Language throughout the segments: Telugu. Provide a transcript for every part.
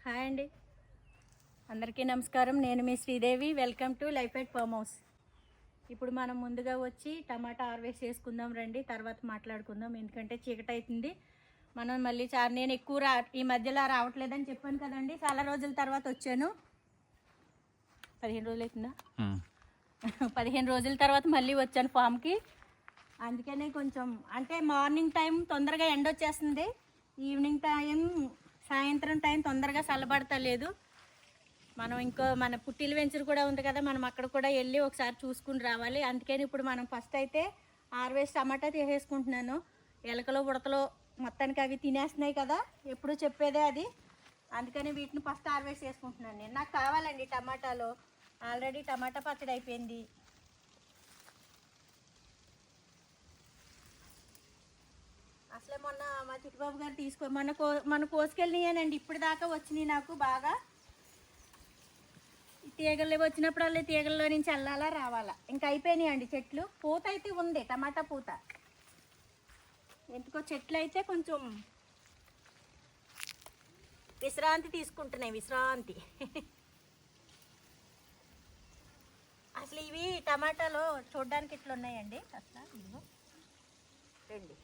హాయ్ అండి, అందరికీ నమస్కారం. నేను మీ Sridevi. Welcome to life at farm house. ఇప్పుడు మనం ముందుగా వచ్చి టమాటా హార్వెస్ట్ చేసుకుందాం రండి, తర్వాత మాట్లాడుకుందాం. ఎందుకంటే చీకటి అవుతుంది. మనం మళ్ళీ నేను ఎక్కువ ఈ మధ్యలో రావట్లేదని చెప్పాను కదండి. చాలా రోజుల తర్వాత వచ్చాను. 15 రోజులు అవుతుందా? 15 రోజుల తర్వాత మళ్ళీ వచ్చాను ఫామ్కి. అందుకనే కొంచెం అంటే మార్నింగ్ టైం తొందరగా ఎండ వచ్చేస్తుంది, ఈవినింగ్ టైం సాయంత్రం టైం తొందరగా చల్లబడతలేదు. మనం ఇంకో మన పుట్టిల వెంచర్ కూడా ఉంది కదా, మనం అక్కడ కూడా వెళ్ళి ఒకసారి చూసుకుని రావాలి. అందుకని ఇప్పుడు మనం ఫస్ట్ అయితే హార్వెస్ట్ టమాటా తీసేసుకుంటున్నాను. ఎలకలు బుడతలు మొత్తానికి అవి తినేస్తున్నాయి కదా, ఎప్పుడు చెప్పేదే అది. అందుకని వీటిని ఫస్ట్ హార్వెస్ట్ చేసుకుంటున్నాను నేను. నాకు కావాలండి టమాటాలు. ఆల్రెడీ టమాటా పచ్చడి అయిపోయింది. అసలే మొన్న మా చిట్టుబాబు గారు మన కోసుకెళ్ళినాయనండి. ఇప్పుడు దాకా వచ్చినాయి నాకు బాగా. తీగలు వచ్చినప్పుడల్లా తీగల్లో నుంచి వెళ్ళాలా రావాలా. ఇంకా అయిపోయినాయి అండి చెట్లు. పూత అయితే ఉంది, టమాటా పూత. ఎందుకో చెట్లు అయితే కొంచెం విశ్రాంతి తీసుకుంటున్నాయి, విశ్రాంతి. అసలు ఇవి టమాటాలు చూడడానికి ఇట్లా ఉన్నాయండి. అసలు ఇదిగో రండి,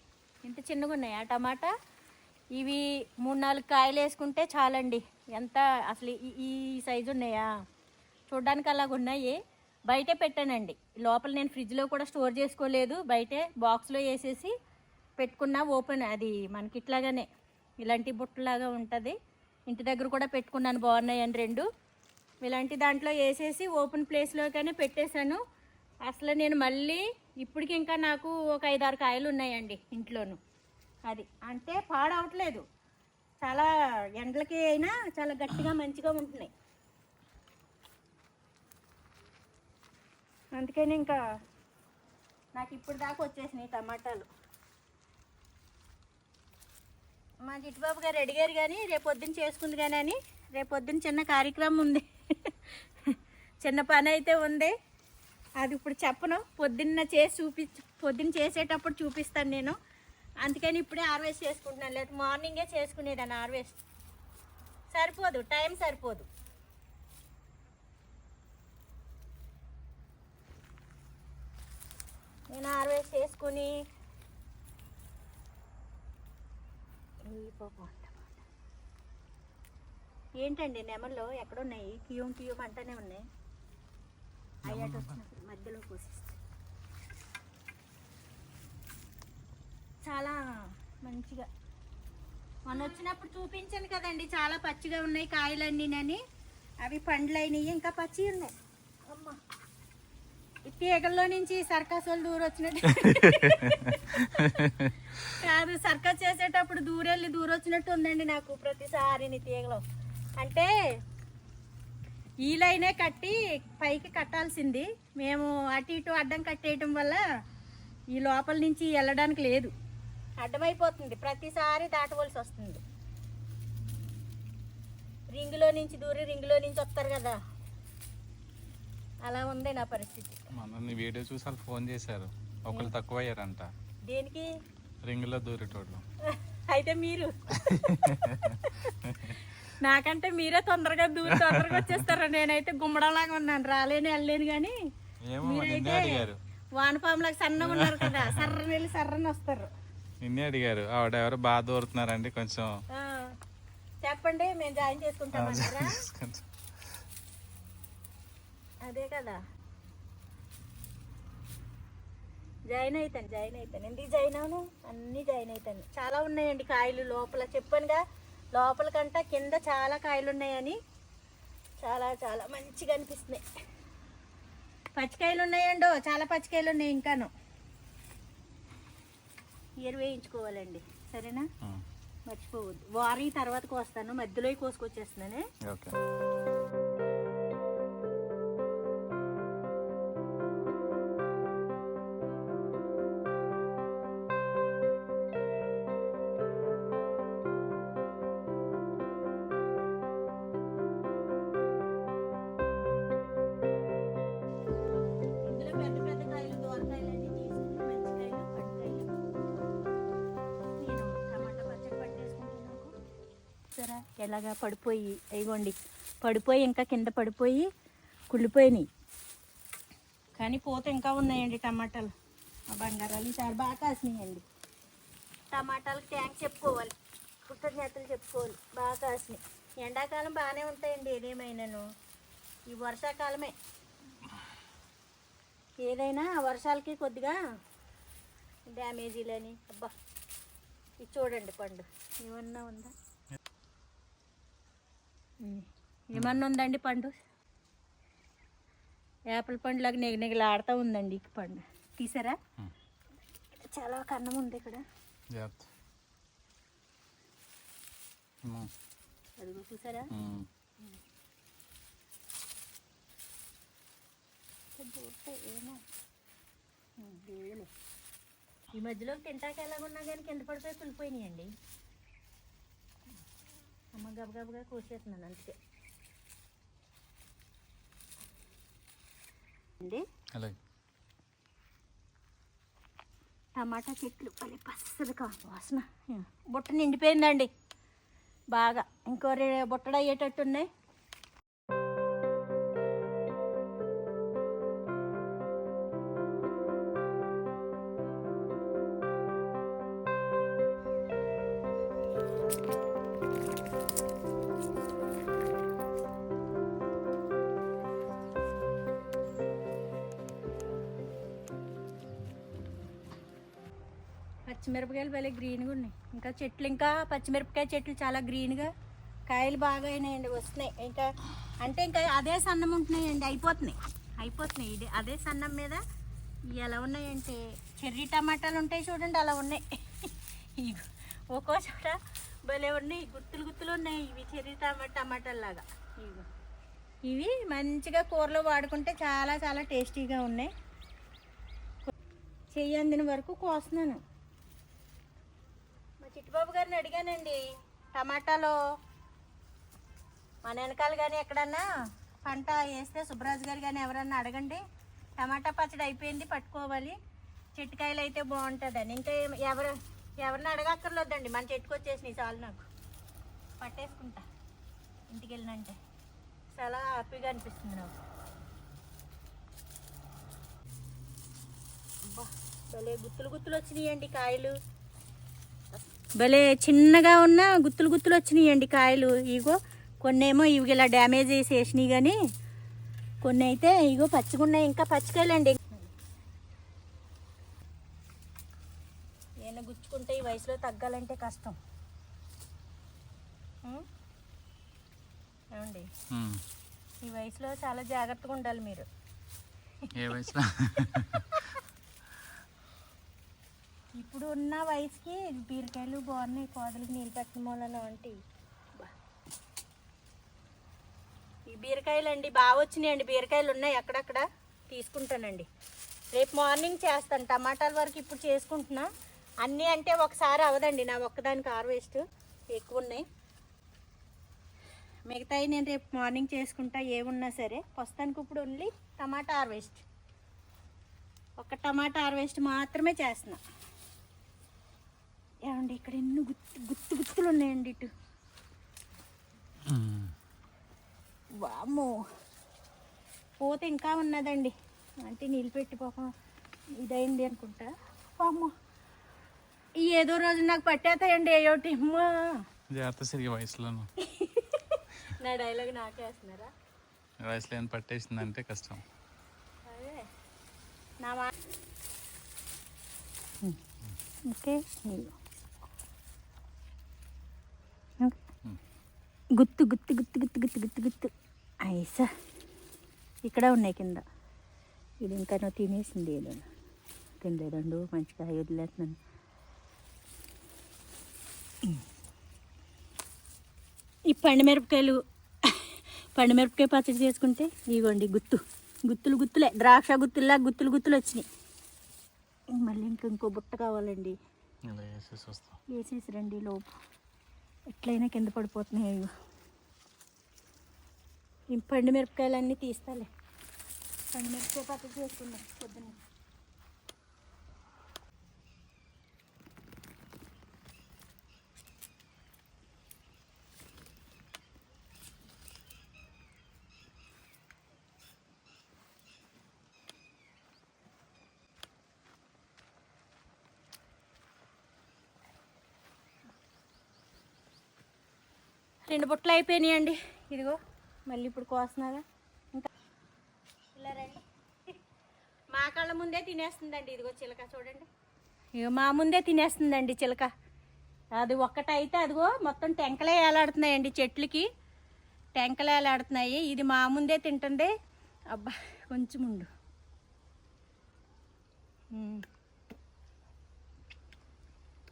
ఇంత చిన్నగా ఉన్నాయి ఆ టమాటా. ఇవి 3-4 కాయలు వేసుకుంటే చాలండి. ఎంత అసలు ఈ సైజు ఉన్నాయా, చూడ్డానికి అలాగ ఉన్నాయి. బయటే పెట్టానండి, లోపల నేను ఫ్రిడ్జ్లో కూడా స్టోర్ చేసుకోలేదు. బయటే బాక్స్లో వేసేసి పెట్టుకున్నా. ఓపెన్ అది మనకి ఇట్లాగానే ఇలాంటి బుట్టలాగా ఉంటుంది. ఇంటి దగ్గర కూడా పెట్టుకున్నాను, బాగున్నాయని 2. ఇలాంటి దాంట్లో వేసేసి ఓపెన్ ప్లేస్లోకనే పెట్టేశాను. అసలు నేను మళ్ళీ ఇప్పటికి ఇంకా నాకు ఒక 5-6 కాయలు ఉన్నాయండి ఇంట్లోనూ. అది అంటే పాడవట్లేదు, చాలా ఎండలకి అయినా చాలా గట్టిగా మంచిగా ఉంటున్నాయి. అందుకని ఇంకా నాకు ఇప్పుడు దాకా వచ్చేసినాయి టమాటాలు. మా చిట్టుబాబు గారు అడిగారు కానీ రేపొద్దున చేసుకుంది కానీ అని. రేపొద్దున చిన్న కార్యక్రమం ఉంది, చిన్న పని అయితే ఉంది. అది ఇప్పుడు చెప్పను, పొద్దున్న చేసేటప్పుడు చూపిస్తాను నేను. అందుకని ఇప్పుడే హార్వెస్ట్ చేసుకుంటున్నాను. లేదు మార్నింగే చేసుకునేదాన్ని హార్వెస్ట్. సరిపోదు, టైం సరిపోదు. నేను హార్వెస్ట్ చేసుకుని ఏంటండి నెమల్లో ఎక్కడున్నాయి, కియం కియం అంటూనే ఉన్నాయి. అయ్యాట వచ్చినప్పుడు మధ్యలో కోసిస్తాయి. చాలా మంచిగా మొన్న వచ్చినప్పుడు చూపించాను కదండి, చాలా పచ్చిగా ఉన్నాయి కాయలన్నీనని. అవి పండ్లు అయినాయి, ఇంకా పచ్చి ఉన్నాయి. అమ్మ, ఈ తీగల్లో నుంచి సర్కస్ వాళ్ళు దూరం వచ్చినట్టు కాదు, సర్కస్ చేసేటప్పుడు దూరం వచ్చినట్టు ఉందండి నాకు ప్రతిసారి తీగలో. అంటే ఈ లైనే కట్టి పైకి కట్టాల్సింది, మేము అటు ఇటు అడ్డం కట్టేయటం వల్ల ఈ లోపల నుంచి వెళ్ళడానికి లేదు, అడ్డమైపోతుంది. ప్రతిసారి దాటవలసి వస్తుంది. రింగులో నుంచి రింగులో నుంచి వస్తారు కదా, అలా ఉంది నా పరిస్థితి. మన వీడియో చూసి వాళ్ళు ఫోన్ చేశారు, ఒకళ్ళు తక్కువ అయ్యారంట. దేనికి? రింగులో దూరేటోళ్ళు. అయితే మీరు నాకంటే మీరే తొందరగా వచ్చేస్తారు. నేనైతే గుమ్మడంలాగా ఉన్నాను, రాలేని వెళ్ళలేను. కానీ మీరైతే వానపాములాగా సన్నగా ఉన్నారు కదా, సర్రని వెళ్ళి సర్రని వస్తారు. నిన్నే అడిగారు, ఆవిడ ఎవరు బాగా దూరుతున్నారండి, కొంచెం చెప్పండి, మేము జాయిన్ చేసుకుంటాం. అదే కదా, జాయిన్ అవుతాను. ఎందుకు జాయిన్ అవును, అన్నీ జాయిన్ అవుతాను. చాలా ఉన్నాయండి కాయలు లోపల. చెప్పానుగా, లోపల కంటే కింద చాలా కాయలు ఉన్నాయని. చాలా చాలా మంచిగా అనిపిస్తున్నాయి. పచ్చికాయలు ఉన్నాయండో, చాలా పచ్చికాయలు ఉన్నాయి. ఇంకాను ఎరువు వేయించుకోవాలండి, సరేనా? మర్చిపోవద్దు. వారి తర్వాత కోస్తాను, మధ్యలో కోసుకొచ్చేస్తున్నానే. చూసారా ఎలాగా పడిపోయి ఇగోండి, పడిపోయి ఇంకా కింద పడిపోయి కుళ్ళిపోయినాయి. కానీ పూత ఇంకా ఉన్నాయండి టమాటాలు. ఆ బంగారాలు ఈసారి బాగా కాసినాయండి. టమాటాలకు ట్యాంక్స్ చెప్పుకోవాలి, కృతజ్ఞతలు చెప్పుకోవాలి, బాగా కాసినాయి. ఎండాకాలం బాగానే ఉంటాయండి ఏదేమైనాను, ఈ వర్షాకాలమే ఏదైనా వర్షాలకి కొద్దిగా డ్యామేజీలని. అబ్బా ఇది చూడండి పండు ఏమన్నా ఉందా, ఏమన్నా ఉందండి పండు? యాపిల్ పండులాగా నిగనిగలాడుతూ ఉందండి ఈ పండు. తీసారా? చాలా కన్నం ఉంది ఇక్కడ. అదిగో చూసారా? ఏమో దేవులే, ఈ మధ్యలో తింటాక ఎలాగున్నా కానీ కింద పడిపోయి కులిపోయినాయండి. అమ్మ గబగబగా కోసేస్తున్నాను అంతే అండి. టమాటా చెట్లు పని పచ్చడి వాసన, బుట్ట నిండిపోయిందండి బాగా. ఇంకో బుట్టడు అయ్యేటట్టు ఉన్నాయి. పచ్చిమిరపకాయలు భలే గ్రీన్గా ఉన్నాయి. ఇంకా చెట్లు, ఇంకా పచ్చిమిరపకాయ చెట్లు చాలా గ్రీన్గా, కాయలు బాగా అయినాయండి, వస్తున్నాయి. ఇంకా అంటే ఇంకా అదే సన్నం ఉంటున్నాయండి, అయిపోతున్నాయి ఇది అదే సన్నం మీద. ఎలా ఉన్నాయంటే చెర్రీ టమాటాలు ఉంటాయి చూడండి, అలా ఉన్నాయి. ఇవి ఒక్కో చోట భలే ఉన్నాయి, గుత్తులు గుత్తులు ఉన్నాయి. ఇవి చెర్రీ టమాటాల్లాగా. ఇవి మంచిగా కూరలో వాడుకుంటే చాలా చాలా టేస్టీగా ఉన్నాయి. చెయ్యి అందిన వరకు కోస్తున్నాను. మా చిట్టుబాబు గారిని అడిగానండి, టమాటాలో మన వెనకాల కానీ ఎక్కడన్నా పంట వేస్తే సుబ్బరాజు గారు కానీ ఎవరన్నా అడగండి, టమాటా పచ్చడి అయిపోయింది పట్టుకోవాలి, చెట్టుకాయలు అయితే బాగుంటుందని. ఇంకా ఎవరిని అడగక్కర్లేదండి, మన చెట్టుకు వచ్చేసినాయి చాలు, నాకు పట్టేసుకుంటా ఇంటికి వెళ్ళినంటే. చాలా హ్యాపీగా అనిపిస్తుంది నాకు. భలే గుత్తులు గుత్తులు వచ్చినాయండి కాయలు, భలే చిన్నగా ఉన్న గుత్తులు గుత్తులు వచ్చినాయండి కాయలు. ఇగో కొన్ని ఏమో ఇవి ఇలా డ్యామేజ్ చేసేసినాయి, కానీ కొన్ని అయితే ఇగో పచ్చిగున్నాయి, ఇంకా పచ్చికాయలండి. ఏమైనా గుచ్చుకుంటే ఈ వయసులో తగ్గాలంటే కష్టం ఏమండి. ఈ వయసులో చాలా జాగ్రత్తగా ఉండాలి మీరు. ఏ వయసులో? ఇప్పుడు ఉన్న వయసుకి బీరకాయలు బాగున్నాయి, కోదలకి నీళ్ళు పెట్టిన మూలన వంటి. ఈ బీరకాయలు అండి బాగా వచ్చినాయండి, బీరకాయలు ఉన్నాయి అక్కడక్కడ, తీసుకుంటానండి. రేపు మార్నింగ్ చేస్తాను. టమాటాల వరకు ఇప్పుడు చేసుకుంటున్నా, అన్నీ అంటే ఒకసారి అవదండి, నా ఒక్కదానికి హార్వెస్ట్ ఎక్కువ ఉన్నాయి. మిగతాయి నేను రేపు మార్నింగ్ చేసుకుంటా, ఏమున్నా సరే. ప్రస్తుతానికి ఇప్పుడు ఓన్లీ టమాటా హార్వెస్ట్, ఒక టమాటా హార్వెస్ట్ మాత్రమే చేస్తున్నా. ఏమండి ఇక్కడ ఎన్ని గుత్తులు ఉన్నాయండి ఇటు. వామ్మో, పోతే ఇంకా ఉన్నదండి, అంటే నీళ్ళు పెట్టి పాపం ఇదైంది అనుకుంటా. వామ్మో, ఏదో రోజు నాకు పట్టేస్తాయండి ఏయోటి. జాగ్రత్త సరిగా వయసులోను. నా డైలాగ్ నాకేస్తున్నారా? వయసులో ఏం పట్టేసిందంటే కష్టం. అదే నా మా ఓకే. గుత్తు గుత్తు గుత్తు గుత్తు గుత్తు గుత్తు గుత్తు ఐసా ఇక్కడ ఉన్నాయి కింద. ఇది ఇంకా నువ్వు తినేసింది, ఏదో తినలేదండు, మంచిగా వదిలేస్తున్నాను. ఈ పండుమిరపకాయ పచ్చడి చేసుకుంటే ఇదిగోండి గుత్తులు గుత్తులే, ద్రాక్ష గుత్తుల్లా గుత్తులు గుత్తులు వచ్చినాయి. మళ్ళీ ఇంకో బుట్ట కావాలండి, వేసేసి రండి లోపు, ఎట్లయినా కింద పడిపోతున్నాయి. ఈ పండుమిరపకాయలన్నీ తీస్తాలే, పండుమిరపకాయ పచ్చడి చేసుకున్నాం పొద్దున్న. 2 బుట్టలు అయిపోయినాయండి. ఇదిగో మళ్ళీ ఇప్పుడు కోస్తున్నాగా. ఇంకా ఇలా రండి, మా కళ్ళ ముందే తినేస్తుందండి. ఇదిగో చిలక చూడండి, ఇక మా ముందే తినేస్తుందండి చిలక. అది ఒక్కటైతే అదిగో మొత్తం టెంకలే వేలాడుతున్నాయండి, చెట్లకి టెంకలే వేలాడుతున్నాయి. ఇది మా ముందే తింటుంది. అబ్బా కొంచెం ఉండు.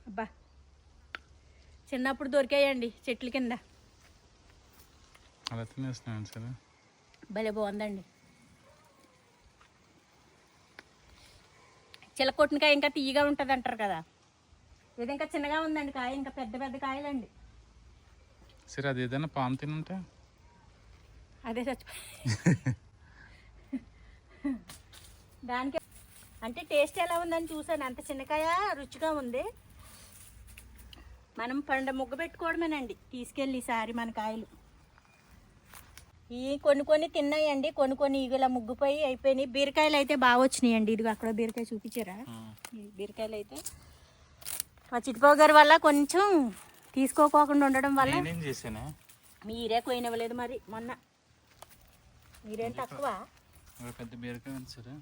అబ్బా చిన్నప్పుడు దొరికాయండి చెట్ల కింద. అలా తినేస్తున్నాను సరే. భలే బాగుందండి. చిలకొట్టినకాయ ఇంకా తీయగా ఉంటుంది అంటారు కదా, ఇది ఇంకా చిన్నగా ఉందండి కాయ, ఇంకా పెద్ద పెద్ద కాయలండి. సరే అది ఏదైనా పాము తినుంటే అదే చచ్చిపోయి దానికి అంటే టేస్ట్ ఎలా ఉందని చూసాను. అంత చిన్నకాయ రుచిగా ఉంది. మనం ముగ్గ పెట్టుకోవడమేనండి తీసుకెళ్ళి ఈసారి మన కాయలు. ఈ కొన్ని తిన్నాయండి, కొన్ని ఇలా ముగ్గుపోయి అయిపోయినాయి. బీరకాయలు అయితే బాగా వచ్చినాయండి. ఇదిగో అక్కడ బీరకాయ చూపించారా, ఈ బీరకాయలు అయితే మా చిట్టుబాబు గారి వల్ల కొంచెం తీసుకోకోకుండా ఉండడం వల్ల నేనేం చేశాను. మీరే కొయినవ్వలేదు మరి మొన్న. మీరేం తక్కువ. పెద్ద బీరకాయ ఉంది సరే,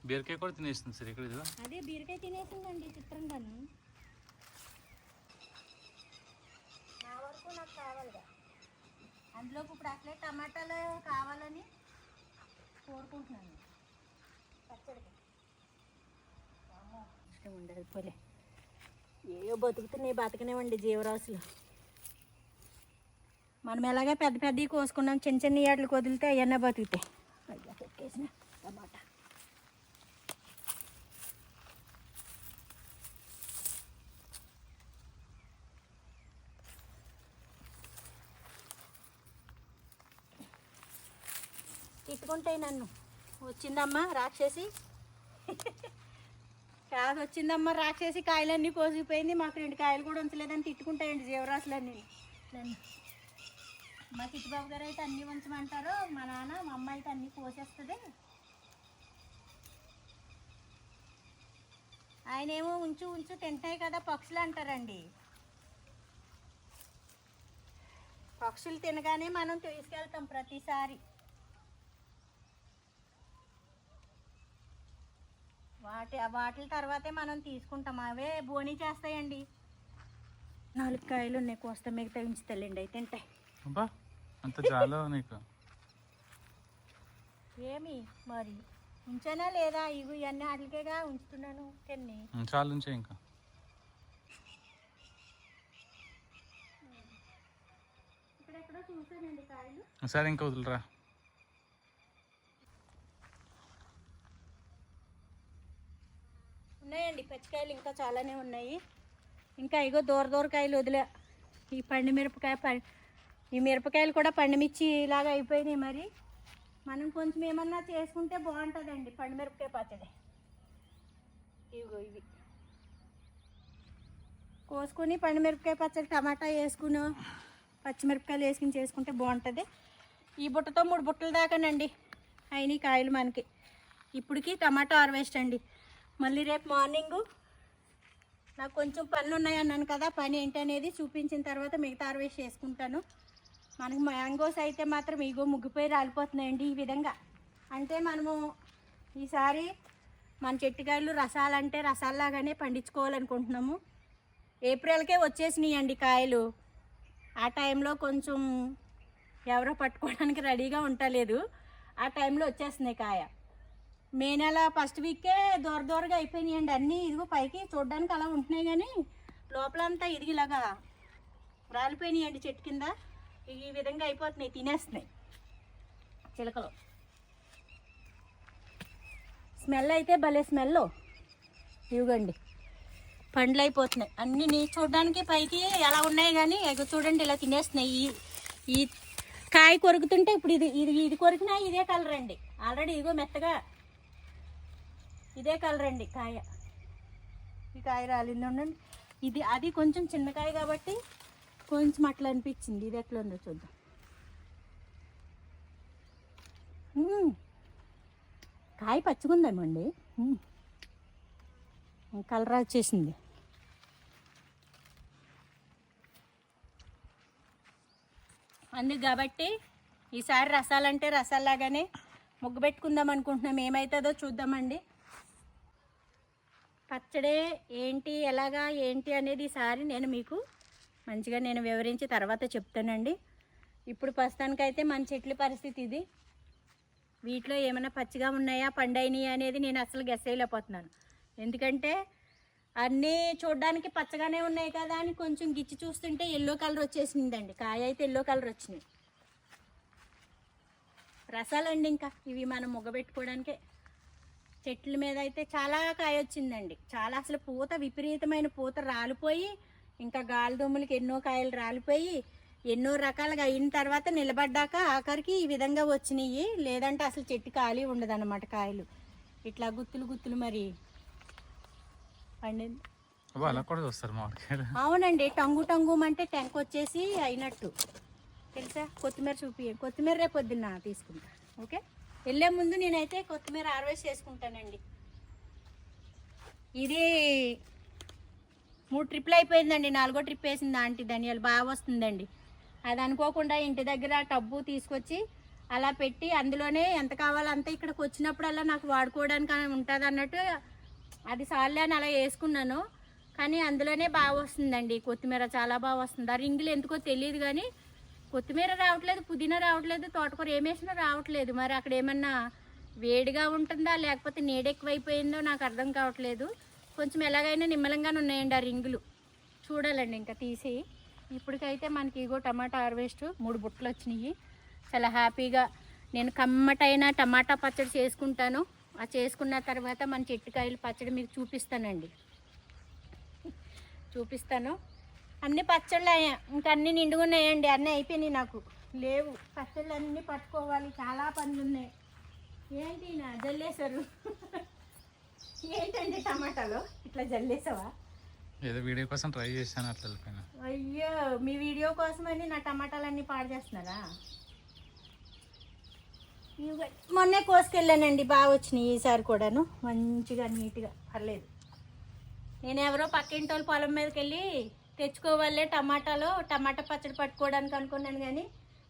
బీరకాయ కూడా తినేస్తుంది సరే. ఇక్కడ ఇదిగో అదే బీరకాయ తినేసిందండి చిత్రంగాను. నా వరకు నాకు కావాలిగా, అందులోకి ఇప్పుడు అట్లే టమాటాలు కావాలని కోరుకుంటున్నాను. పచ్చడికి ఇష్టం ఉండదు పోలే, ఏయో బతుకుతున్నాయి, బతకనేవండి జీవరాశులు. మనం ఎలాగే పెద్ద పెద్దవి కోసుకున్నాం, చిన్న చిన్న ఏటలు వదిలితే అవన్నీ బతుకుతాయి. అయ్యా పెట్టేసిన టమాటా. తిట్టుకుంటాయి నన్ను, వచ్చిందమ్మా రాక్షసి కాదు, వచ్చిందమ్మా రాక్షసి, కాయలన్నీ కోసిపోయింది, మాకు 2 కాయలు కూడా ఉంచలేదని తిట్టుకుంటాయండి జీవరాశులన్నీ నన్ను. మా చిట్టుబాబు గారు అయితే అన్నీ ఉంచమంటారు, మా నాన్న మా అమ్మ అయితే అన్నీ కోసేస్తుంది. ఆయన ఏమో ఉంచు ఉంచు తింటాయి కదా పక్షులు అంటారండి. పక్షులు తినగానే మనం తీసుకెళ్తాం ప్రతిసారి. వాటి తర్వాతే మనం తీసుకుంటాం, అవే బోనీ చేస్తాయండి. 4 కాయలు ఉన్నాయి, కోస్తా మిగతా ఉంచుతాయండి అయితే తింటాయి. అబ్బా అంత చాలా నీకు ఏమి మరి ఉంచానా లేదా, ఇవి ఇవన్నీ వాటికేగా ఉంచుతున్నాను తిన్ని. చాలా ఉంచే ఇంకా. ఇక్కడెక్కడో చూసానండి కాయలు. సరే ఇంకా వదులురా. ఉన్నాయండి పచ్చికాయలు ఇంకా చాలానే ఉన్నాయి. ఇంకా ఇగో దూరకాయలు వదిలే. ఈ ఈ మిరపకాయలు కూడా పండుమిర్చి ఇలాగా అయిపోయినాయి. మరి మనం కొంచెం ఏమన్నా చేసుకుంటే బాగుంటుందండి పండుమిరపకాయ పచ్చడి. ఇవి కోసుకొని పండుమిరపకాయ పచ్చడి టమాటా వేసుకుని పచ్చిమిరపకాయలు వేసుకుని చేసుకుంటే బాగుంటుంది. ఈ బుట్టతో 3 బుట్టల దాకానండి అయినాయి కాయలు మనకి. ఇప్పటికి టమాటా హార్వెస్ట్ అండి. మళ్ళీ రేపు మార్నింగు నాకు కొంచెం పనులు ఉన్నాయన్నాను కదా, పని ఏంటనేది చూపించిన తర్వాత మిగతా హార్వెస్ట్ చేసుకుంటాను. మనకు మ్యాంగోస్ అయితే మాత్రం ఇగో ముగ్గిపోయి రాలిపోతున్నాయండి ఈ విధంగా. అంటే మనము ఈసారి మన చెట్టుకాయలు రసాలంటే రసాల్లాగానే పండించుకోవాలనుకుంటున్నాము. ఏప్రిల్కే వచ్చేసినాయండి కాయలు. ఆ టైంలో కొంచెం ఎవరో పట్టుకోవడానికి రెడీగా ఉండలేదు, ఆ టైంలో వచ్చేస్తున్నాయి కాయ. మే నెల ఫస్ట్ వీకే దూరగా అయిపోయినాయండి అన్నీ. ఇదిగో పైకి చూడడానికి అలా ఉంటున్నాయి కానీ లోపలంతా ఇదిగిలాగా రాలిపోయినాయండి చెట్టు కింద. ఈ విధంగా అయిపోతున్నాయి, తినేస్తున్నాయి చిలకలు. స్మెల్ అయితే భలే స్మెల్. ఇవ్వండి పండ్లు అయిపోతున్నాయి అన్నీ చూడడానికి పైకి ఎలా ఉన్నాయి కానీ ఎగ చూడండి ఇలా తినేస్తున్నాయి. ఈ కాయ కొరుకుతుంటే ఇప్పుడు ఇది కొరికినా ఇదే కలర్ అండి. ఆల్రెడీ ఇదిగో మెత్తగా ఇదే కలర్ అండి కాయ. ఈ కాయ రాలింది ఉండండి. అది కొంచెం చిన్నకాయ కాబట్టి కొంచెం అట్లా అనిపించింది. ఇది ఎట్లా ఉందో చూద్దాం. కాయ పచ్చిగుందేమండి, కలర్ వచ్చేసింది. అందుకు కాబట్టి ఈసారి రసాలంటే రసాలాగానే ముగ్గు పెట్టుకుందాం అనుకుంటున్నాం. ఏమవుతుందో చూద్దామండి. పచ్చడి ఏంటి ఎలాగా ఏంటి అనేది ఈసారి నేను మీకు మంచిగా వివరించి తర్వాత చెప్తానండి. ఇప్పుడు ప్రస్తుతానికైతే మన చెట్ల పరిస్థితి ఇది. వీటిలో ఏమైనా పచ్చిగా ఉన్నాయా పండైనయా అనేది నేను అసలు గెస్ చేయలేకపోతున్నాను. ఎందుకంటే అన్నీ చూడడానికి పచ్చగానే ఉన్నాయి కదా అని కొంచెం గిచ్చి చూస్తుంటే ఎల్లో కలర్ వచ్చేసిందండి. కాయ అయితే ఎల్లో కలర్ వచ్చినాయి. రసాలండి ఇంకా ఇవి మనం ముగ్గబెట్టుకోవడానికే. చెట్ల మీద అయితే చాలా కాయ వచ్చిందండి. చాలా అసలు పూత విపరీతమైన పూత రాలిపోయి ఇంకా గాలి దుమ్ములకి ఎన్నో కాయలు రాలిపోయి ఎన్నో రకాలుగా అయిన తర్వాత నిలబడ్డాక ఆఖరికి ఈ విధంగా వచ్చినాయి. లేదంటే అసలు చెట్టు ఖాళీ ఉండదన్నమాట. కాయలు ఇట్లా గుత్తులు గుత్తులు మరి పండింది. అవునండి, టంగు టంగుమంటే టెంక్ వచ్చేసి అయినట్టు తెలుసా. కొత్తిమీర కొత్తిమీర రేపు పొద్దున్న తీసుకుంటా. ఓకే, వెళ్ళే ముందు నేనైతే కొత్తిమీర హార్వెస్ట్ చేసుకుంటానండి. ఇది 3 ట్రిప్లు అయిపోయిందండి. 4వ ట్రిప్ వేసింది ఆంటీ. ధనియాలు బాగా వస్తుందండి. అది అనుకోకుండా ఇంటి దగ్గర టబ్బు తీసుకొచ్చి అలా పెట్టి అందులోనే ఎంత కావాలో అంతా ఇక్కడికి వచ్చినప్పుడల్లా నాకు వాడుకోవడానికి ఉంటుంది అన్నట్టు అది సార్లే అని అలా వేసుకున్నాను. కానీ అందులోనే బాగా వస్తుందండి కొత్తిమీర, చాలా బాగా వస్తుంది. ఆ రింగులు ఎందుకో తెలియదు కానీ కొత్తిమీర రావట్లేదు, పుదీనా రావట్లేదు, తోటకూర ఏమేసినా రావట్లేదు. మరి అక్కడ ఏమన్నా వేడిగా ఉంటుందా లేకపోతే నీడ ఎక్కువైపోయిందో నాకు అర్థం కావట్లేదు. కొంచెం ఎలాగైనా నిమ్మలంగానే ఉన్నాయండి ఆ రింగులు. చూడాలండి ఇంకా తీసి. ఇప్పటికైతే మనకి ఇగో టమాటా హార్వెస్ట్ 3 బుట్టలు వచ్చినాయి. చాలా హ్యాపీగా నేను కమ్మటైన టమాటా పచ్చడి చేసుకుంటాను. ఆ చేసుకున్న తర్వాత మన చెట్టుకాయలు పచ్చడి మీకు చూపిస్తాను. అన్ని పచ్చళ్ళు ఇంకా అన్నీ నిండుగా ఉన్నాయండి. అన్నీ అయిపోయినాయి, నాకు లేవు. పచ్చళ్ళు అన్నీ పట్టుకోవాలి, చాలా పనులు ఉన్నాయి. ఏంటి నా జల్లేశారు ఏంటండి టమాటాలో ఇట్లా జల్లేసావా? ఏదో వీడియో కోసం ట్రై చేశాను, అట్లా వెళ్ళిపోయినా. అయ్యో, మీ వీడియో కోసమని నా టమాటాలన్నీ పాడు చేస్తున్నారా? మొన్నే కోసుకెళ్ళానండి, బాగా వచ్చినాయి. ఈసారి కూడాను మంచిగా నీట్గా పర్లేదు. నేను ఎవరో పక్కింటి వాళ్ళ పొలం మీదకి వెళ్ళి తెచ్చుకోవాలే టమాటా పచ్చడి పట్టుకోవడానికి అనుకున్నాను. కానీ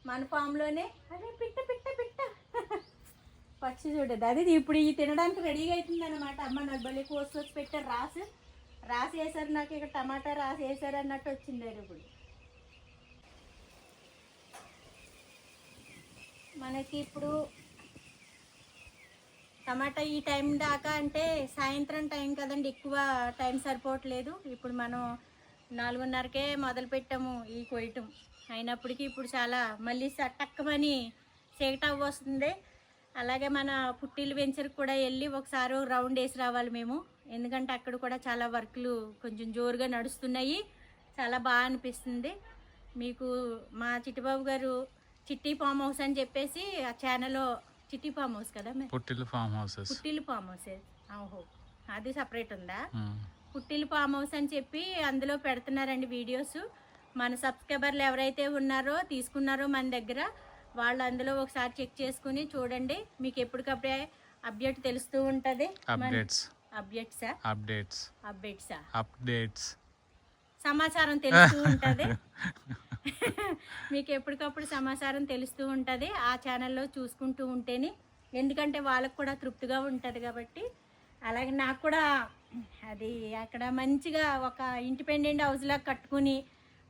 మన ఫామ్లోనే అదే పిట్ట పచ్చి చూడదు. అది ఇప్పుడు ఈ తినడానికి రెడీగా అవుతుంది అనమాట. అమ్మ నాకు భలే కోసుకొచ్చి పెట్టారు. రాసి వేసారు నాకు. ఇక్కడ టమాటా రాసి వేసారు అన్నట్టు వచ్చింది. అది ఇప్పుడు మనకి ఇప్పుడు టమాటా ఈ టైం దాకా అంటే సాయంత్రం టైం కదండి, ఎక్కువ టైం సరిపోవట్లేదు. ఇప్పుడు మనం 4:30కే మొదలు పెట్టాము ఈ కొయ్యటం. అయినప్పటికీ ఇప్పుడు చాలా మళ్ళీ టక్కమని చీకట వస్తుంది. అలాగే మన పుట్టిల్లు వెంచర్కి కూడా వెళ్ళి ఒకసారి రౌండ్ వేసి రావాలి మేము. ఎందుకంటే అక్కడ కూడా చాలా వర్క్లు కొంచెం జోరుగా నడుస్తున్నాయి. చాలా బాగా అనిపిస్తుంది. మీకు మా చిట్టిబాబు గారు చిట్టి ఫామ్ హౌస్ అని చెప్పేసి ఆ ఛానల్లో, చిట్టి ఫామ్ హౌస్ కదా, పుట్టిల్లు ఫామ్ హౌస్, ఓహో అది సపరేట్ ఉందా? పుట్టిల్లు ఫామ్ హౌస్ అని చెప్పి అందులో పెడుతున్నారండి వీడియోస్. మన సబ్స్క్రైబర్లు ఎవరైతే ఉన్నారో తీసుకున్నారో మన దగ్గర, వాళ్ళు అందులో ఒకసారి చెక్ చేసుకుని చూడండి. మీకు ఎప్పటికప్పుడే అప్డేట్ తెలుస్తూ ఉంటుంది. సమాచారం తెలుస్తూ ఉంటుంది. మీకు ఎప్పటికప్పుడు సమాచారం తెలుస్తూ ఉంటుంది ఆ ఛానల్లో చూసుకుంటూ ఉంటేనే. ఎందుకంటే వాళ్ళకు కూడా తృప్తిగా ఉంటుంది కాబట్టి. అలాగే నాకు కూడా అది అక్కడ మంచిగా ఒక ఇండిపెండెంట్ హౌస్లా కట్టుకుని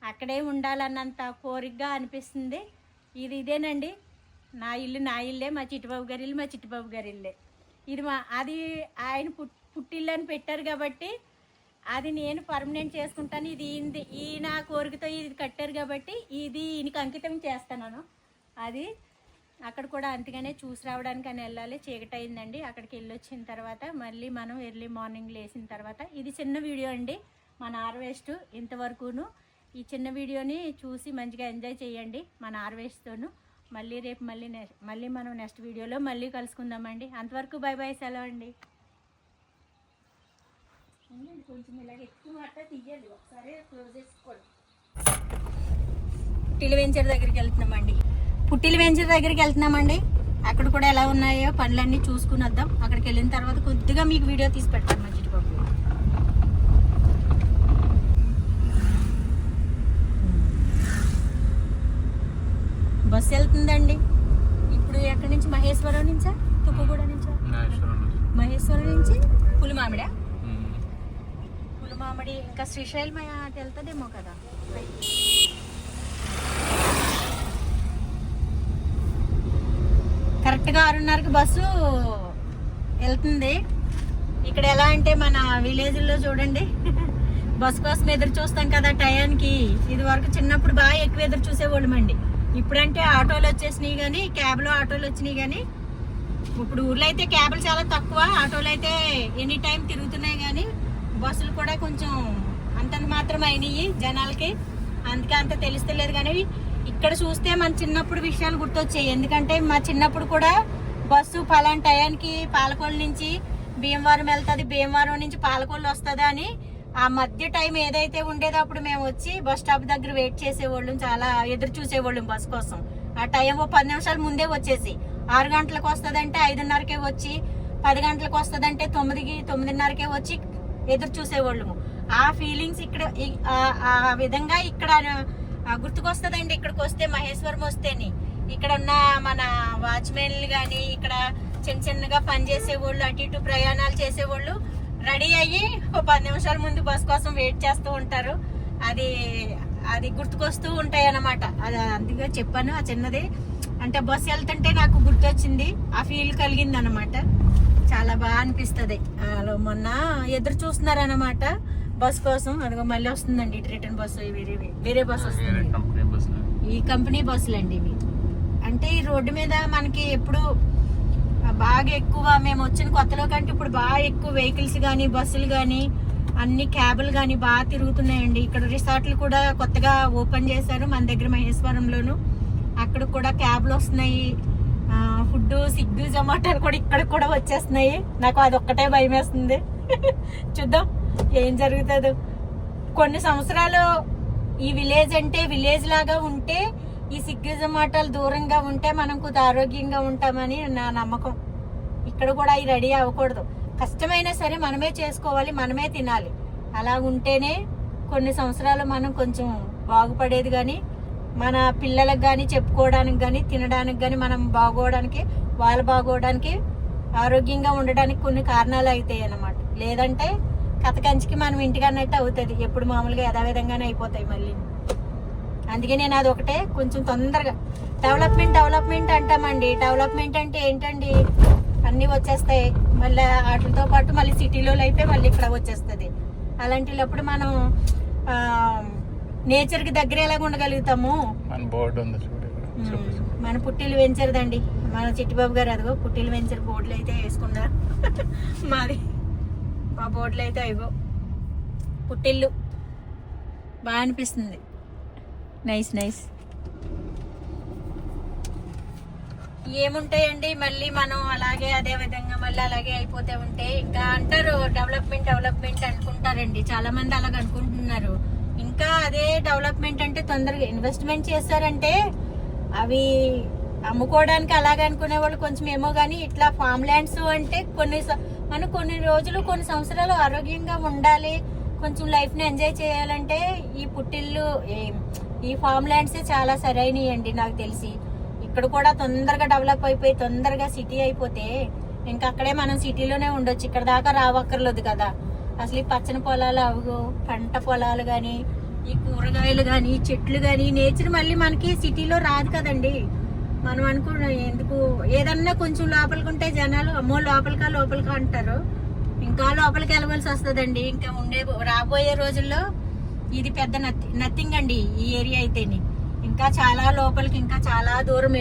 అక్కడే ఉండాలన్నంత కోరికగా అనిపిస్తుంది. ఇదేనండి నా ఇల్లే, మా చిట్టిబాబు గారి ఇల్లే. ఇది అది ఆయన పుట్టిల్లు అని పెట్టారు కాబట్టి అది నేను పర్మనెంట్ చేసుకుంటాను. ఇది ఈయన కోరికతో ఇది కట్టారు కాబట్టి ఇది ఈయనకి అంకితం చేస్తున్నాను. అది అక్కడ కూడా అంతగానే చూసి రావడానికి అని వెళ్ళాలి. చీకటి అయిందండి. అక్కడికి వెళ్ళొచ్చిన తర్వాత మళ్ళీ మనం ఎర్లీ మార్నింగ్ లేచిన తర్వాత, ఇది చిన్న వీడియో అండి మన హార్వెస్ట్ ఇంతవరకును. ఈ చిన్న వీడియోని చూసి మంచిగా ఎంజాయ్ చేయండి మన హార్వెస్ట్తోను. మళ్ళీ రేపు మళ్ళీ మనం నెక్స్ట్ వీడియోలో మళ్ళీ కలుసుకుందామండి. అంతవరకు బై సెలవు అండి. కొంచెం ఇలాగ ఎక్కువ మాట తీయాలి, ఒకసారి క్లోజ్ చేసుకోండి. పుట్టిల్లు వెంచర్ దగ్గరికి వెళ్తున్నామండి. అక్కడ కూడా ఎలా ఉన్నాయో పనులన్నీ చూసుకుని వద్దాం. అక్కడికి వెళ్ళిన తర్వాత కొద్దిగా మీకు వీడియో తీసి పెడతాను మా చిట్టుబాబు. బస్సు వెళ్తుందండి. ఇప్పుడు ఎక్కడి నుంచి? మహేశ్వరం నుంచా, తుక్కుగూడ నుంచా? మహేశ్వరం నుంచి పులిమామిడి. పులిమామిడి ఇంకా శ్రీశైలం అటు వెళ్తుందేమో కదా. కరెక్ట్గా 6:30కి బస్సు వెళ్తుంది. ఇక్కడ ఎలా అంటే మన విలేజ్లో చూడండి బస్ కోసం ఎదురు చూస్తాం కదా టయానికి. ఇది వరకు చిన్నప్పుడు బాగా ఎక్కువ ఎదురు చూసేవాళ్ళమండి. ఇప్పుడంటే ఆటోలు వచ్చేసినాయి కానీ, క్యాబ్లో ఆటోలు వచ్చినాయి కానీ, ఇప్పుడు ఊర్లో అయితే క్యాబ్లు చాలా తక్కువ, ఆటోలు అయితే ఎనీ టైం తిరుగుతున్నాయి. కానీ బస్సులు కూడా కొంచెం అంతంత మాత్రం అయినాయి జనాలకి, అందుకే అంత తెలుస్తలేదు. కానీ ఇక్కడ చూస్తే మన చిన్నప్పుడు విషయాలు గుర్తొచ్చాయి. ఎందుకంటే మా చిన్నప్పుడు కూడా బస్సు పలానా టయానికి పాలకొల్లు నుంచి భీమవరం వెళ్తుంది, భీమవరం నుంచి పాలకొల్లు వస్తుంది అని ఆ మధ్య టైం ఏదైతే ఉండేదో అప్పుడు మేము వచ్చి బస్ స్టాప్ దగ్గర వెయిట్ చేసేవాళ్ళం, చాలా ఎదురు చూసేవాళ్ళం బస్ కోసం. ఆ టైం 10 నిమిషాల ముందే వచ్చేసి 6 గంటలకు వస్తుందంటే 5:30కే వచ్చి, 10 గంటలకు వస్తుందంటే 9కి 9:30కే వచ్చి ఎదురు చూసేవాళ్ళము. ఆ ఫీలింగ్స్ ఇక్కడ ఆ విధంగా ఇక్కడ గుర్తుకొస్తుందండి. ఇక్కడికి వస్తే మహేశ్వరం వస్తేని ఇక్కడ ఉన్న మన వాచ్మెన్లు కానీ, ఇక్కడ చిన్న చిన్నగా పనిచేసేవాళ్ళు, అటు ఇటు ప్రయాణాలు చేసేవాళ్ళు రెడీ అయ్యి 10 నిమిషాల ముందు బస్ కోసం వెయిట్ చేస్తూ ఉంటారు. అది గుర్తుకొస్తూ ఉంటాయి అన్నమాట. అది అందుకే చెప్పాను ఆ చిన్నది. అంటే బస్సు వెళ్తుంటే నాకు గుర్తొచ్చింది, ఆ ఫీల్ కలిగింది అనమాట. చాలా బాగా అనిపిస్తుంది. మొన్న ఎదురు చూస్తున్నారు అనమాట బస్ కోసం. అదిగో మళ్ళీ వస్తుందండి రిటర్న్ బస్సు, వేరే బస్సు వస్తుంది. ఈ కంపెనీ బస్సులు అండి ఇవి. అంటే ఈ రోడ్డు మీద మనకి ఎప్పుడు బాగా ఎక్కువ, మేము వచ్చిన కొత్తలో కంటే ఇప్పుడు బాగా ఎక్కువ వెహికల్స్ కానీ, బస్సులు కానీ, అన్ని క్యాబులు కానీ బాగా తిరుగుతున్నాయండి. ఇక్కడ రిసార్ట్లు కూడా కొత్తగా ఓపెన్ చేశారు మన దగ్గర మహేశ్వరంలోను. అక్కడ కూడా క్యాబ్లు వస్తున్నాయి. ఫుడ్, స్విగ్గీ, జొమాటోలు కూడా ఇక్కడ కూడా వచ్చేస్తున్నాయి. నాకు అది ఒక్కటే భయం వేస్తుంది. చూద్దాం ఏం జరుగుతుందో. కొన్ని సంవత్సరాలు ఈ విలేజ్ అంటే విలేజ్ లాగా ఉంటే, ఈ స్విగ్గీ, జొమాటోలు దూరంగా ఉంటే మనం కొంత ఆరోగ్యంగా ఉంటామని నా నమ్మకం. ఇక్కడ కూడా అవి రెడీ అవ్వకూడదు. కష్టమైనా సరే మనమే చేసుకోవాలి, మనమే తినాలి. అలా ఉంటేనే కొన్ని సంవత్సరాలు మనం కొంచెం బాగుపడేది. కానీ మన పిల్లలకు కానీ చెప్పుకోవడానికి కానీ, తినడానికి కానీ, మనం బాగోవడానికి, వాళ్ళు బాగోవడానికి, ఆరోగ్యంగా ఉండడానికి కొన్ని కారణాలు అవుతాయి అన్నమాట. లేదంటే కథకంచికి మనం ఇంటికన్నట్టు అవుతుంది. ఎప్పుడు మామూలుగా యథావిధంగానే అయిపోతాయి మళ్ళీ. అందుకే నేను అది ఒకటే కొంచెం తొందరగా డెవలప్మెంట్ అంటామండి. డెవలప్మెంట్ అంటే ఏంటండి, అన్నీ వచ్చేస్తాయి. మళ్ళీ వాటితో పాటు మళ్ళీ సిటీలో అయితే మళ్ళీ ఇక్కడ వచ్చేస్తుంది. అలాంటిప్పుడు మనం నేచర్కి దగ్గర ఎలాగ ఉండగలుగుతాము? మన పుట్టిల్లు వెంచర్దండి మన చిట్టిబాబు గారు. అదిగో పుట్టిల్లు వెంచర్ బోర్డులు అయితే వేసుకున్నారు. మాది ఆ బోర్డులు అయితే అయ్యో పుట్టిల్లు బాగా అనిపిస్తుంది. నైస్. ఏముంటాయండి మళ్ళీ మనం అలాగే అదే విధంగా మళ్ళీ అలాగే అయిపోతే ఉంటే, ఇంకా అంటారు డెవలప్మెంట్ అనుకుంటారండి. చాలా మంది అలాగ అనుకుంటున్నారు. ఇంకా అదే డెవలప్మెంట్ అంటే తొందరగా ఇన్వెస్ట్మెంట్ చేస్తారంటే అవి అమ్ముకోవడానికి అలాగ అనుకునే వాళ్ళు కొంచెం ఏమో. కానీ ఇట్లా ఫామ్ ల్యాండ్స్ అంటే మనం కొన్ని రోజులు, కొన్ని సంవత్సరాలు ఆరోగ్యంగా ఉండాలి, కొంచెం లైఫ్ని ఎంజాయ్ చేయాలంటే ఈ పుట్టిల్లు, ఈ ఫామ్ ల్యాండ్సే చాలా సరైనవి అండి నాకు తెలిసి. ఇక్కడ కూడా తొందరగా డెవలప్ అయిపోయి తొందరగా సిటీ అయిపోతే ఇంకా అక్కడే మనం సిటీలోనే ఉండొచ్చు. ఇక్కడ దాకా రావక్కర్లేదు కదా. అసలు ఈ పచ్చని పొలాలు, అవి పంట పొలాలు కానీ, ఈ కూరగాయలు కానీ, చెట్లు కానీ, నేచర్ మళ్ళీ మనకి సిటీలో రాదు కదండి. మనం అనుకున్నాం ఎందుకు, ఏదన్నా కొంచెం లోపలికి ఉంటే జనాలు అమ్మో లోపలికా అంటారు. ఇంకా లోపలికి వెళ్ళవలసి వస్తుందండి. ఇంకా రాబోయే రోజుల్లో ఇది పెద్ద నథింగ్ అండి ఈ ఏరియా అయితేని. ఇంకా చాలా లోపలికి, ఇంకా చాలా దూరం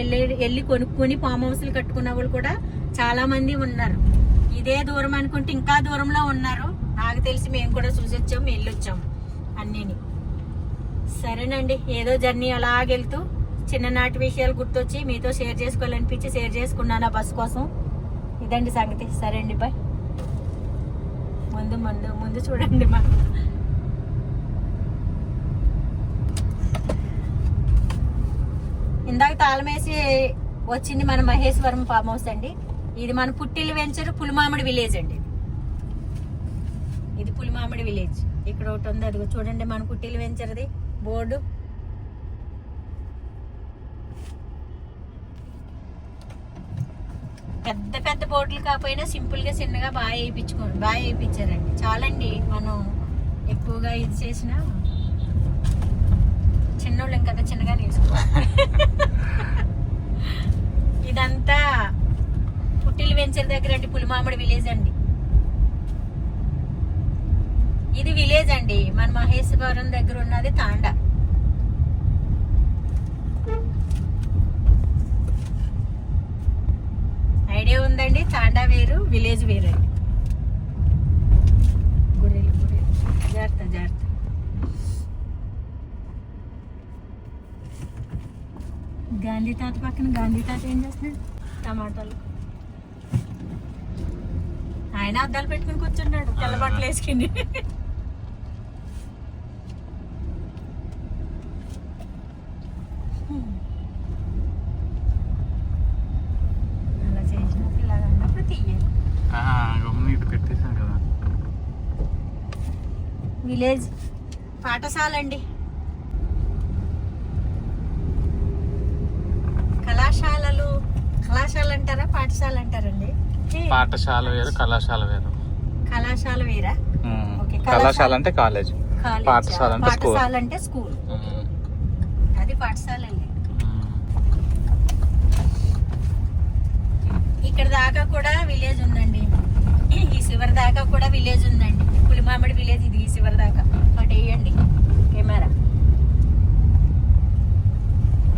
వెళ్ళి కొనుక్కొని ఫామ్ హౌస్లు కట్టుకున్న వాళ్ళు కూడా చాలా మంది ఉన్నారు. ఇదే దూరం అనుకుంటే ఇంకా దూరంలో ఉన్నారు. నాకు తెలిసి మేము కూడా చూసొచ్చాము, వెళ్ళొచ్చాము అన్నీని. సరేనండి, ఏదో జర్నీ అలాగెళ్తూ చిన్ననాటి విషయాలు గుర్తొచ్చి మీతో షేర్ చేసుకోవాలనిపించి షేర్ చేసుకున్నాను ఆ బస్ కోసం. ఇదండి సంగతి. సరే అండి, బాయ్. ముందు చూడండి. ఇందాక తాళమేసి వచ్చింది మన మహేశ్వరం ఫామ్ హౌస్ అండి. ఇది మన పుట్టిల్లు వెంచర్ పులిమామిడి విలేజ్ అండి. ఇది పులిమామిడి విలేజ్. ఇక్కడ ఒకటి ఉంది, అదిగో చూడండి మన పుట్టిల్లు వెంచర్ది బోర్డు. పెద్ద పెద్ద బోట్లు కాకపోయినా సింపుల్గా చిన్నగా బాగా వేయించారండి. చాలండి మనం ఎక్కువగా ఇది చేసిన చిన్నోళ్ళం కదా, చిన్నగా నేర్చుకోవాలి. ఇదంతా పుట్టిల్ వెంచర్ దగ్గర అండి, పులిమామిడి విలేజ్ అండి. ఇది విలేజ్ అండి, మన మహేశ్వరం దగ్గర ఉన్నది తాండా. ఐడియా ఉందండి, తాండా వేరు విలేజ్ వేరండి. గుర్రెలు జాగ్రత్త జాగ్రత్త. గాంధీ తాత పక్కన గాంధీ తాత ఏం చేస్తున్నాడు? టమాటాలు. ఆయన అద్దాలు పెట్టుకుని కూర్చున్నాడు, తెల్ల బట్టలు వేసుకుని. అలా చేసినప్పుడు ఇలాగ అన్నప్పుడు తీయాలి. పెట్టేసాను కదా. విలేజ్ పాఠశాల అండి. కళాశాల అంటారా పాఠశాల అంటారండి? పాఠశాల వేరు, కళాశాల వేరు. కళాశాల వేరా? ఓకే. కళాశాల అంటే కాలేజ్, పాఠశాల అంటే స్కూల్. పాఠశాల అంటే స్కూల్. అది పాఠశాల అండి. ఇక్కడ దాకా కూడా విలేజ్ ఉందండి, ఈ శివరి దాకా కూడా విలేజ్ ఉందండి. పులిమామిడి విలేజ్ ఇది, ఈ శివరి దాకా. అటు వేయండి కెమెరా.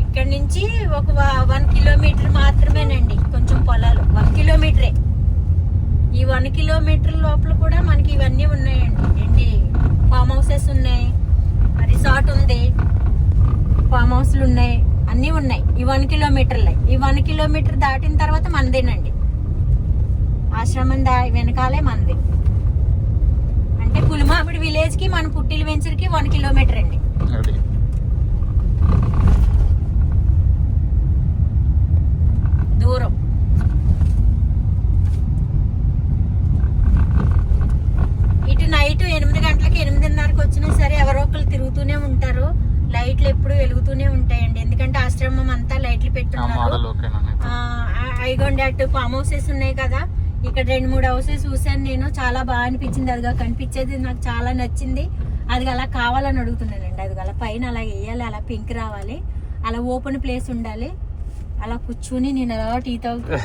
ఇక్కడ నుంచి ఒక 1 కిలోమీటర్ మాత్రమేనండి, కొంచెం పొలాలు. 1 కిలోమీటరే. ఈ 1 కిలోమీటర్ లోపల కూడా మనకి ఇవన్నీ ఉన్నాయండి. ఏంటి, ఫామ్ హౌసెస్ ఉన్నాయి, రిసార్ట్ ఉంది, ఫామ్ హౌస్లు ఉన్నాయి, అన్నీ ఉన్నాయి. ఈ 1 కిలోమీటర్లే. ఈ 1 కిలోమీటర్ దాటిన తర్వాత మనదేనండి, ఆశ్రమం వెనకాలే మనది. అంటే పులిమామిడి విలేజ్కి మన పుట్టిల వెంచర్కి 1 కిలోమీటర్ అండి. దూరం. ఇటు నైట్ 8 గంటలకి 8:30కి వచ్చినా సరే ఎవరో ఒకరు తిరుగుతూనే ఉంటారు. లైట్లు ఎప్పుడు వెలుగుతూనే ఉంటాయండి, ఎందుకంటే ఆశ్రమం అంతా లైట్లు పెట్టున్నారు. ఐగొండ అటు ఫామ్ హౌసెస్ ఉన్నాయి కదా, ఇక్కడ 2-3 హౌసెస్ చూసాను నేను, చాలా బాగా అనిపించింది. అదిగా కనిపించేది నాకు చాలా నచ్చింది. అది అలా కావాలని అడుగుతున్నానండి. అది అలా పైన అలా వేయాలి, అలా పింక్ రావాలి, అలా ఓపెన్ ప్లేస్ ఉండాలి. అలా కూర్చుని నేను అలా టీ తాగుతూ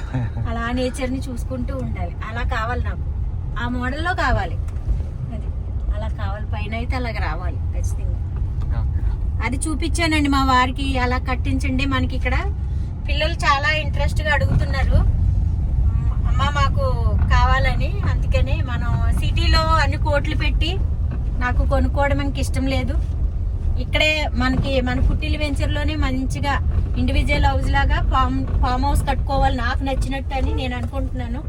అలా నేచర్ని చూసుకుంటూ ఉండాలి. అలా కావాలి నాకు, ఆ మోడల్లో కావాలి. అది అలా కావాలి, పైన అయితే అలాగ రావాలి ఖచ్చితంగా. అది చూపించానండి మా వారికి, అలా కట్టించండి. మనకి ఇక్కడ పిల్లలు చాలా ఇంట్రెస్ట్గా అడుగుతున్నారు, అమ్మ మాకు కావాలని. అందుకని మనం సిటీలో అన్ని కోట్లు పెట్టి నాకు కొనుక్కోవడం ఇంక ఇష్టం లేదు. ఇక్కడే మనకి మన పుట్టిల వెంచర్లోనే మంచిగా ఇండివిజువల్ హౌస్ లాగా ఫామ్ హౌస్ కట్టుకోవాలి నాకు నచ్చినట్టు అని నేను అనుకుంటున్నాను.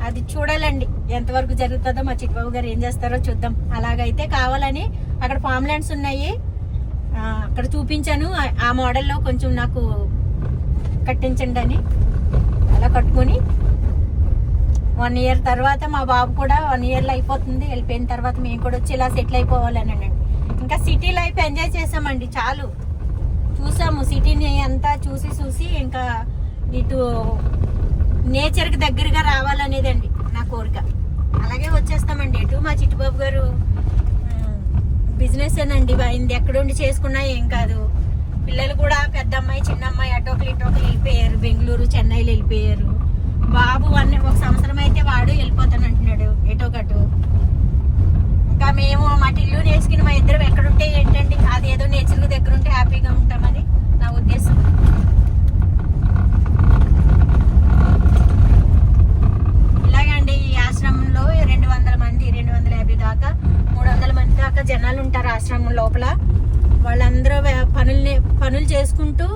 అది చూడాలండి ఎంతవరకు జరుగుతుందో, మా చిట్టుబాబు గారు ఏం చేస్తారో చూద్దాం. అలాగైతే కావాలని అక్కడ ఫామ్ ల్యాండ్స్ ఉన్నాయి, అక్కడ చూపించాను. ఆ మోడల్లో కొంచెం నాకు కట్టించండి అని అలా కట్టుకొని 1 ఇయర్ తర్వాత మా బాబు కూడా 1 ఇయర్లో అయిపోతుంది. వెళ్ళిపోయిన తర్వాత మేము కూడా వచ్చి ఇలా సెటిల్ అయిపోవాలని అండి. ఇంకా సిటీ లైఫ్ ఎంజాయ్ చేసామండి, చాలు చూసాము. సిటీని అంతా చూసి ఇంకా ఇటు నేచర్కి దగ్గరగా రావాలనేదండి నా కోరిక. అలాగే వచ్చేస్తామండి ఎటు. మా చిట్టుబాబు గారు బిజినెస్ ఏనండి, అయింది ఎక్కడుండి చేసుకున్నా ఏం కాదు. పిల్లలు కూడా పెద్ద అమ్మాయి చిన్న అమ్మాయి అటోకలు ఇటోకలు వెళ్ళిపోయారు, బెంగళూరు చెన్నైలో వెళ్ళిపోయారు. బాబు 1 సంవత్సరం అయితే వాడు వెళ్ళిపోతానంటున్నాడు ఎటోకటు. ఇంకా మేము మా ఇల్లు నేర్చుకుని మా ఇద్దరం ఎక్కడుంటే ఏంటండి, అది ఏదో నేచర్ దగ్గర ఉంటే హ్యాపీగా ఉంటామని నా ఉద్దేశం. ఇలాగండి ఈ ఆశ్రమంలో 200 మంది 250 దాకా 300 మంది దాకా జనాలు ఉంటారు ఆశ్రమం లోపల. వాళ్ళందరూ పనులు చేసుకుంటూ,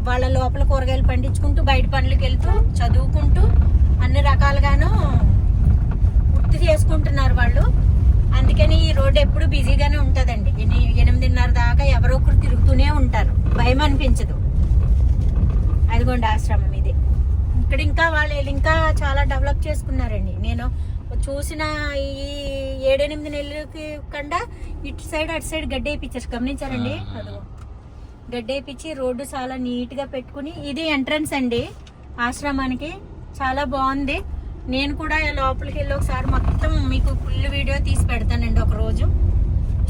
వాళ్ళ లోపల కూరగాయలు పండించుకుంటూ, బయట పనులకు వెళ్తూ, చదువుకుంటూ, అన్ని రకాలుగాను వృత్తి చేసుకుంటున్నారు వాళ్ళు. అందుకని ఈ రోడ్డు ఎప్పుడు బిజీగానే ఉంటుందండి. 8:30 దాకా ఎవరో ఒకరు తిరుగుతూనే ఉంటారు, భయం అనిపించదు. అదిగోండి ఆశ్రమం ఇది. ఇక్కడ ఇంకా వాళ్ళు ఇంకా చాలా డెవలప్ చేసుకున్నారండి. నేను చూసిన ఈ 7-8 నెలలకి కన్నా ఇటు సైడ్ అటు సైడ్ గడ్డ వేయించారు, గమనించారండి? అదిగో గడ్డ వేయించి రోడ్డు చాలా నీట్గా పెట్టుకుని, ఇది ఎంట్రన్స్ అండి ఆశ్రమానికి. చాలా బాగుంది. నేను కూడా లోపలికి వెళ్ళి ఒకసారి మొత్తం మీకు ఫుల్ వీడియో తీసి పెడతానండి ఒక రోజు,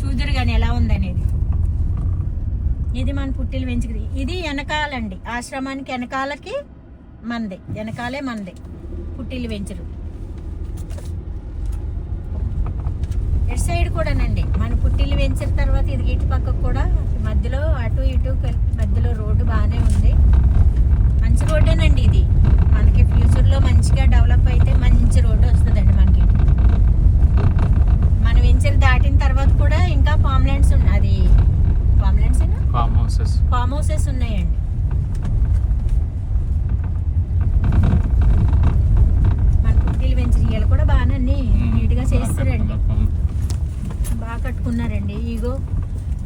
చూదురు కానీ ఎలా ఉందనేది. ఇది మన పుట్టిలు వెంచుకుది. ఇది వెనకాలండి, ఆశ్రమానికి వెనకాలకి మందే, వెనకాలే మందే పుట్టిలు వెంచరు. ఇటు సైడ్ కూడానండి మన పుట్టిలు వెంచిన తర్వాత ఇది ఇటు పక్కకు కూడా మధ్యలో అటు ఇటు మధ్యలో రోడ్డు బాగానే ఉంది. మంచి రోడ్డేనండి ఇది. మనకి ఫ్యూచర్లో మంచిగా డెవలప్ అయితే మంచి రోడ్డు వస్తుందండి మనకి. మన వెంచర్ దాటిన తర్వాత కూడా ఇంకా ఫామ్ ల్యాండ్స్ ఉన్నాయి. అది ఫామ్ ల్యాండ్స్ ఫామ్ హౌసెస్ ఉన్నాయండి. మన పుట్టిలు వెంచర్ ఇవాళ కూడా బాగానే నీట్గా చేస్తారండి, బాగా కట్టుకున్నారండి. ఇగో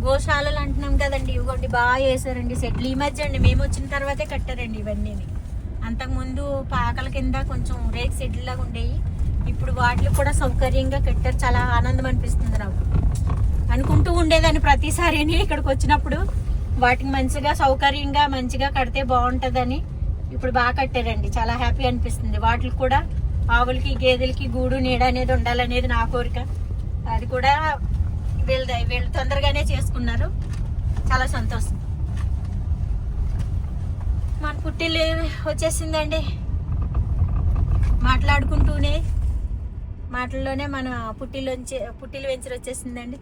గోశాలలు అంటున్నాం కదండి, ఇవ్వండి బాగా చేశారండి సెట్లు. ఈ మధ్య అండి మేము వచ్చిన తర్వాతే కట్టారండి ఇవన్నీ. అంతకుముందు పాకల కింద కొంచెం రేక్ సెట్లు లాగా ఉండేవి, ఇప్పుడు వాటికి కూడా సౌకర్యంగా కట్టారు. చాలా ఆనందం అనిపిస్తుంది నాకు. అనుకుంటూ ఉండేదాన్ని ప్రతిసారిని ఇక్కడికి వచ్చినప్పుడు వాటికి మంచిగా సౌకర్యంగా మంచిగా కడితే బాగుంటుందని. ఇప్పుడు బాగా కట్టారండి, చాలా హ్యాపీ అనిపిస్తుంది. వాటికి కూడా ఆవులకి గేదెలకి గూడు నీడ అనేది ఉండాలనేది నా కోరిక. అది కూడా వీళ్ళు తొందరగానే చేసుకున్నారు, చాలా సంతోషం. మన పుట్టిల్లు వచ్చేసిందండి. మాట్లాడుకుంటూనే మాటల్లోనే మన పుట్టిల్లు వెంచర్ వచ్చేసిందండి.